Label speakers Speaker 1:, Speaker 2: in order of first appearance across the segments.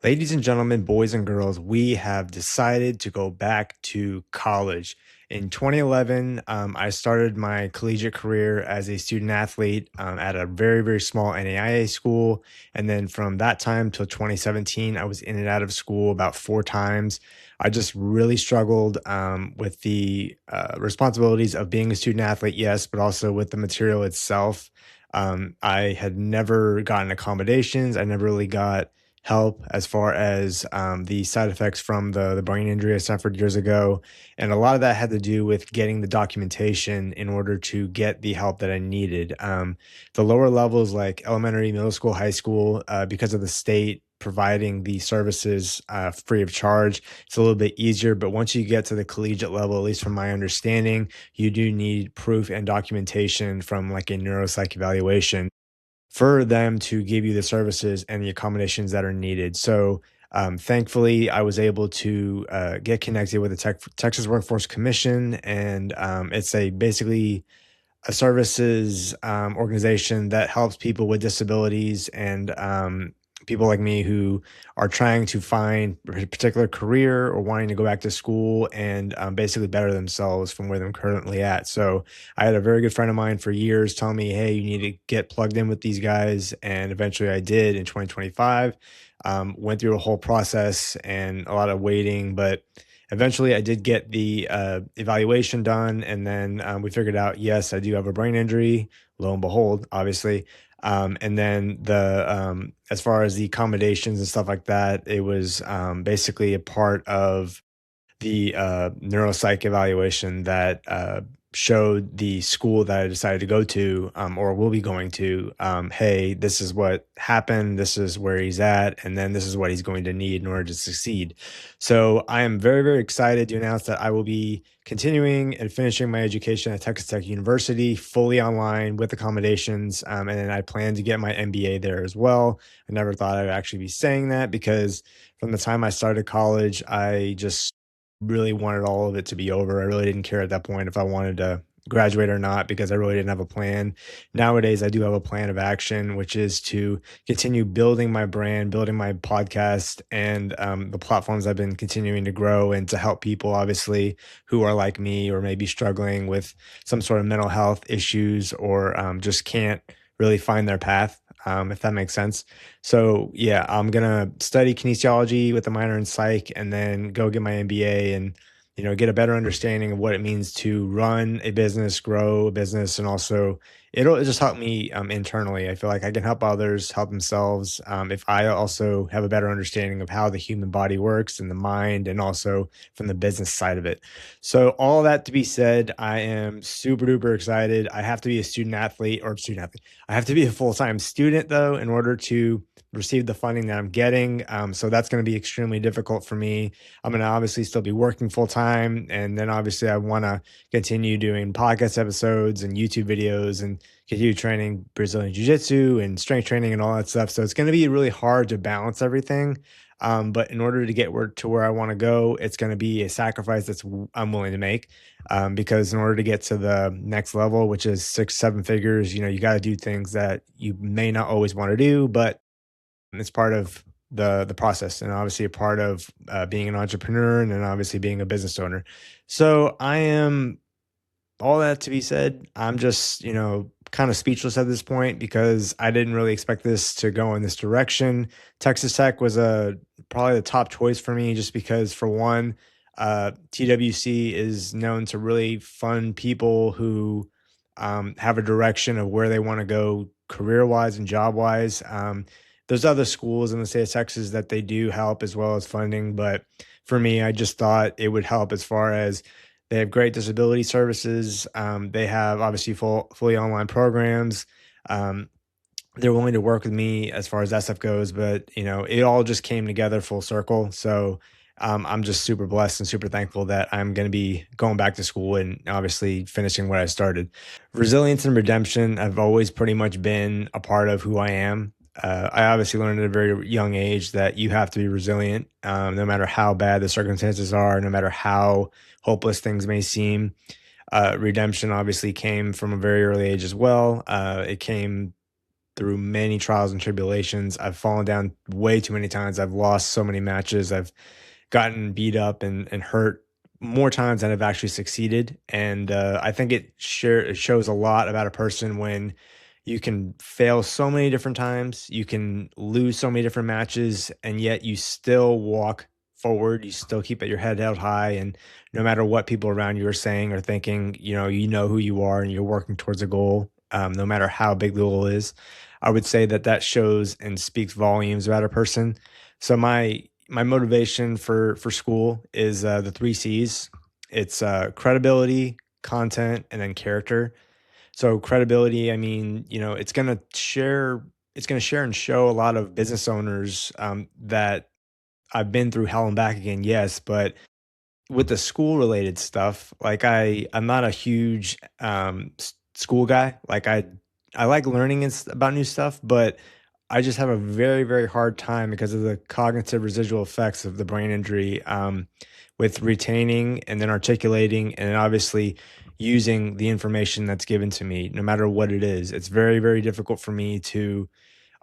Speaker 1: Ladies and gentlemen, boys and girls, we have decided to go back to college. In 2011, I started my collegiate career as a student athlete at a very, very small NAIA school. And then from that time till 2017, I was in and out of school about four times. I just really struggled with the responsibilities of being a student athlete, yes, but also with the material itself. I had never gotten accommodations. I never really got help as far as the side effects from the brain injury I suffered years ago. And a lot of that had to do with getting the documentation in order to get the help that I needed. The lower levels, like elementary, middle school, high school, because of the state providing the services free of charge, it's a little bit easier. But once you get to the collegiate level, at least from my understanding, you do need proof and documentation from like a neuropsych evaluation for them to give you the services and the accommodations that are needed. So, thankfully, I was able to get connected with the Texas Workforce Commission, and it's a basically a services organization that helps people with disabilities and people like me who are trying to find a particular career or wanting to go back to school and basically better themselves from where they're currently at. So I had a very good friend of mine for years telling me, hey, you need to get plugged in with these guys. And eventually I did in 2025. Went through a whole process and a lot of waiting, but eventually I did get the evaluation done, and then we figured out, yes, I do have a brain injury. Lo and behold, obviously. And then as far as the accommodations and stuff like that, it was basically a part of the neuropsych evaluation that showed the school that I decided to go to or will be going to, hey, this is what happened, this is where he's at, and then this is what he's going to need in order to succeed. So I am very, very excited to announce that I will be continuing and finishing my education at Texas Tech University fully online with accommodations. And then I plan to get my MBA there as well. I never thought I'd actually be saying that because from the time I started college, I just really wanted all of it to be over. I really didn't care at that point if I wanted to graduate or not because I really didn't have a plan. Nowadays, I do have a plan of action, which is to continue building my brand, building my podcast, and the platforms I've been continuing to grow and to help people, obviously, who are like me or maybe struggling with some sort of mental health issues or just can't really find their path. If that makes sense. So yeah, I'm gonna study kinesiology with a minor in psych, and then go get my MBA, and get a better understanding of what it means to run a business, grow a business, and also it'll just help me internally. I feel like I can help others help themselves if I also have a better understanding of how the human body works and the mind, and also from the business side of it. So all that to be said, I am super duper excited. I have to be a student athlete or student athlete. I have to be a full time student though in order to receive the funding that I'm getting. So that's going to be extremely difficult for me. I'm going to obviously still be working full time. And then obviously, I want to continue doing podcast episodes and YouTube videos and continue training Brazilian Jiu Jitsu and strength training and all that stuff. So it's going to be really hard to balance everything. But in order to get to where I want to go, it's going to be a sacrifice I'm willing to make. Because in order to get to the next level, which is six, seven figures, you got to do things that you may not always want to do, but it's part of the process, and obviously a part of being an entrepreneur, and then obviously being a business owner. So I am all that to be said. I'm just kind of speechless at this point because I didn't really expect this to go in this direction. Texas Tech was probably the top choice for me, just because for one, TWC is known to really fund people who have a direction of where they want to go career wise and job wise. There's other schools in the state of Texas that they do help as well as funding, but for me, I just thought it would help as far as they have great disability services. They have obviously fully online programs. Um, they're willing to work with me as far as that stuff goes, but it all just came together full circle. So I'm just super blessed and super thankful that I'm going to be going back to school and obviously finishing what I started. Resilience and redemption have always pretty much been a part of who I am. I obviously learned at a very young age that you have to be resilient, no matter how bad the circumstances are, no matter how hopeless things may seem. Redemption obviously came from a very early age as well. It came through many trials and tribulations. I've fallen down way too many times. I've lost so many matches. I've gotten beat up and hurt more times than I've actually succeeded. And I think it shows a lot about a person when you can fail so many different times, you can lose so many different matches, and yet you still walk forward. You still keep your head held high, and no matter what people around you are saying or thinking, you know who you are, and you're working towards a goal. No matter how big the goal is, I would say that that shows and speaks volumes about a person. So my motivation for school is the three C's. It's credibility, content, and then character. So credibility, I mean, it's gonna share and show a lot of business owners that I've been through hell and back again, yes, but with the school related stuff, like I'm not a huge school guy. Like I like learning about new stuff, but I just have a very very hard time because of the cognitive residual effects of the brain injury, with retaining and then articulating and then obviously using the information that's given to me, no matter what it is. It's very very difficult for me to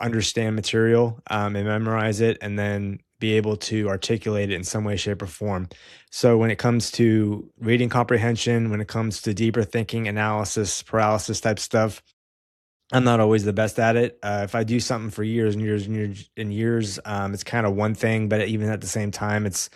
Speaker 1: understand material, and memorize it and then be able to articulate it in some way, shape, or form. So when it comes to reading comprehension, when it comes to deeper thinking, analysis, paralysis type stuff, I'm not always the best at it. If I do something for years and years and years and years, it's kind of one thing, but even at the same time, it's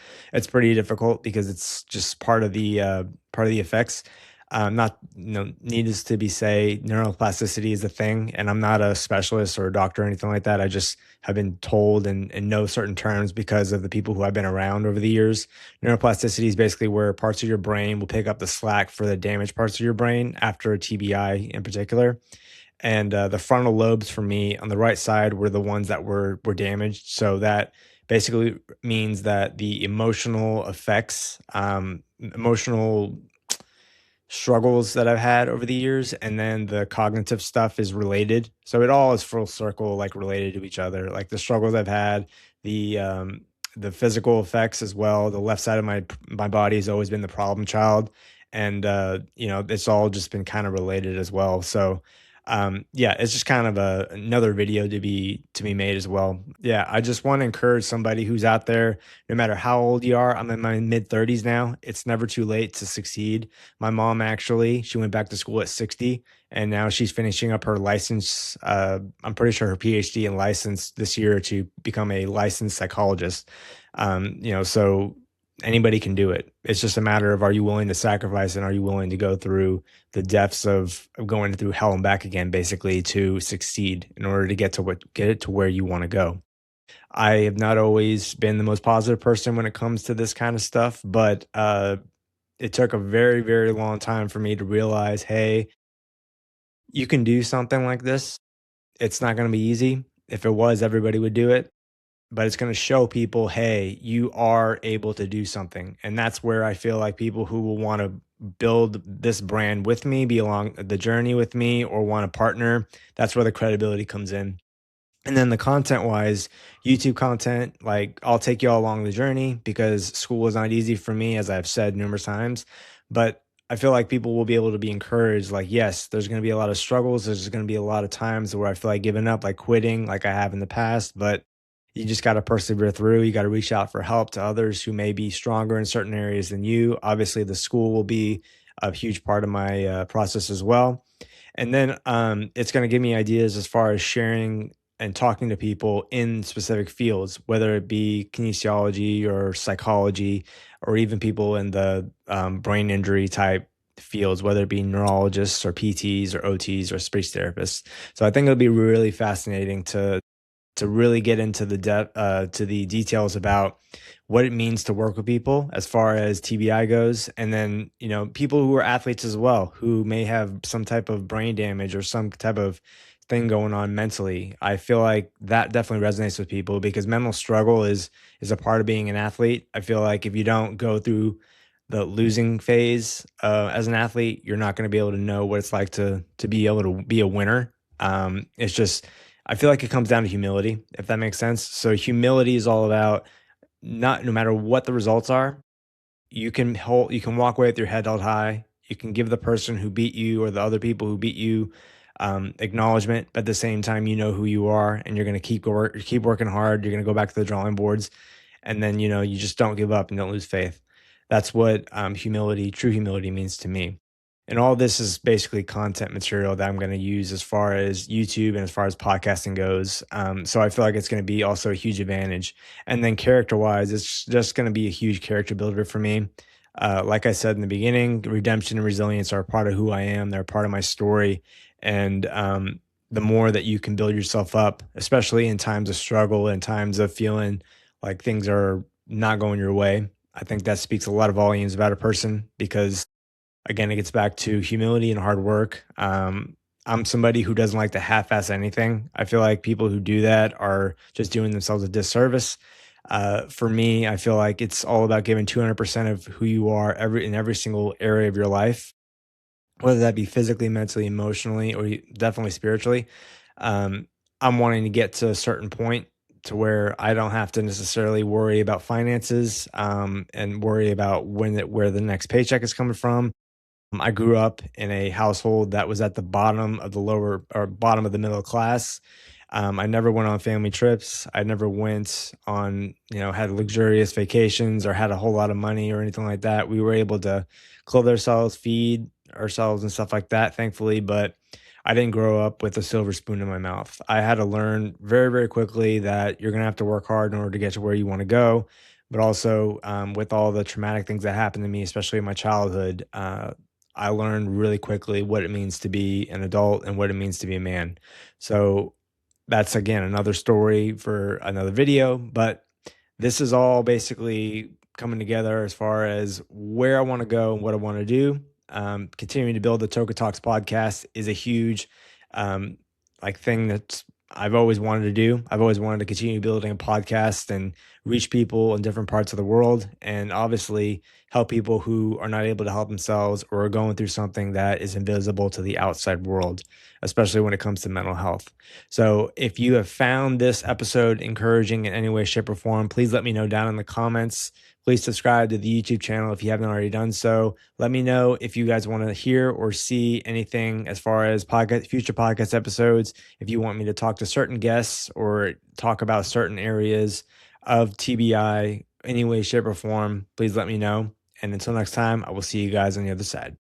Speaker 1: pretty difficult because it's just part of the effects. Not needless to be say, neuroplasticity is a thing, and I'm not a specialist or a doctor or anything like that. I just have been told and know certain terms because of the people who I've been around over the years. Neuroplasticity is basically where parts of your brain will pick up the slack for the damaged parts of your brain after a TBI in particular, and the frontal lobes for me on the right side were the ones that were damaged. So that basically means that the emotional effects, emotional struggles that I've had over the years, and then the cognitive stuff is related. So it all is full circle, like related to each other. Like the struggles I've had, the physical effects as well. The left side of my body has always been the problem child, and it's all just been kind of related as well. So yeah, it's just kind of another video to be made as well. Yeah, I just want to encourage somebody who's out there, no matter how old you are. I'm in my mid 30s now. It's never too late to succeed. My mom actually, she went back to school at 60, and now she's finishing up her license. I'm pretty sure her PhD and license this year to become a licensed psychologist. So anybody can do it. It's just a matter of, are you willing to sacrifice and are you willing to go through the depths of going through hell and back again, basically, to succeed in order to get it to where you want to go. I have not always been the most positive person when it comes to this kind of stuff, but it took a very, very long time for me to realize, hey, you can do something like this. It's not going to be easy. If it was, everybody would do it, but it's going to show people, hey, you are able to do something. And that's where I feel like people who will want to build this brand with me, be along the journey with me, or want to partner, that's where the credibility comes in. And then the content wise, YouTube content, like I'll take you all along the journey because school was not easy for me, as I've said numerous times. But I feel like people will be able to be encouraged. Like, yes, there's going to be a lot of struggles. There's going to be a lot of times where I feel like giving up, like quitting, like I have in the past. But you just got to persevere through. You got to reach out for help to others who may be stronger in certain areas than you. Obviously, the school will be a huge part of my process as well. And then it's going to give me ideas as far as sharing and talking to people in specific fields, whether it be kinesiology or psychology, or even people in the brain injury type fields, whether it be neurologists or PTs or OTs or speech therapists. So I think it'll be really fascinating to really get into the depth to the details about what it means to work with people as far as TBI goes, and then people who are athletes as well who may have some type of brain damage or some type of thing going on mentally. I feel like that definitely resonates with people because mental struggle is a part of being an athlete. I feel like if you don't go through the losing phase as an athlete, you're not going to be able to know what it's like to be able to be a winner. It's just I feel like it comes down to humility, if that makes sense. So humility is all about, not no matter what the results are, you can walk away with your head held high. You can give the person who beat you or the other people who beat you acknowledgement, but at the same time, you know who you are, and you're going to keep working hard. You're going to go back to the drawing boards, and then you just don't give up and don't lose faith. That's what humility, true humility, means to me. And all this is basically content material that I'm going to use as far as YouTube and as far as podcasting goes. So I feel like it's going to be also a huge advantage. And then character wise, it's just going to be a huge character builder for me. Like I said in the beginning, redemption and resilience are a part of who I am. They're a part of my story. And the more that you can build yourself up, especially in times of struggle and times of feeling like things are not going your way, I think that speaks a lot of volumes about a person because, again, it gets back to humility and hard work. I'm somebody who doesn't like to half-ass anything. I feel like people who do that are just doing themselves a disservice. For me, I feel like it's all about giving 200% of who you are in every single area of your life, whether that be physically, mentally, emotionally, or definitely spiritually. Um, I'm wanting to get to a certain point to where I don't have to necessarily worry about finances and worry about where the next paycheck is coming from. I grew up in a household that was at the bottom of the lower or bottom of the middle class. I never went on family trips. I never went on, had luxurious vacations or had a whole lot of money or anything like that. We were able to clothe ourselves, feed ourselves, and stuff like that, thankfully. But I didn't grow up with a silver spoon in my mouth. I had to learn very, very quickly that you're going to have to work hard in order to get to where you want to go. But also, with all the traumatic things that happened to me, especially in my childhood, I learned really quickly what it means to be an adult and what it means to be a man. So that's again another story for another video, but this is all basically coming together as far as where I want to go and what I want to do. Continuing to build the Toka Talks podcast is a huge um, thing that I've always wanted to do. I've always wanted to continue building a podcast and reach people in different parts of the world, and obviously help people who are not able to help themselves or are going through something that is invisible to the outside world, especially when it comes to mental health. So, if you have found this episode encouraging in any way, shape, or form, please let me know down in the comments. Please subscribe to the YouTube channel if you haven't already done so. Let me know if you guys want to hear or see anything as far as future podcast episodes. If you want me to talk to certain guests or talk about certain areas of TBI, any way, shape, or form, please let me know. And until next time, I will see you guys on the other side.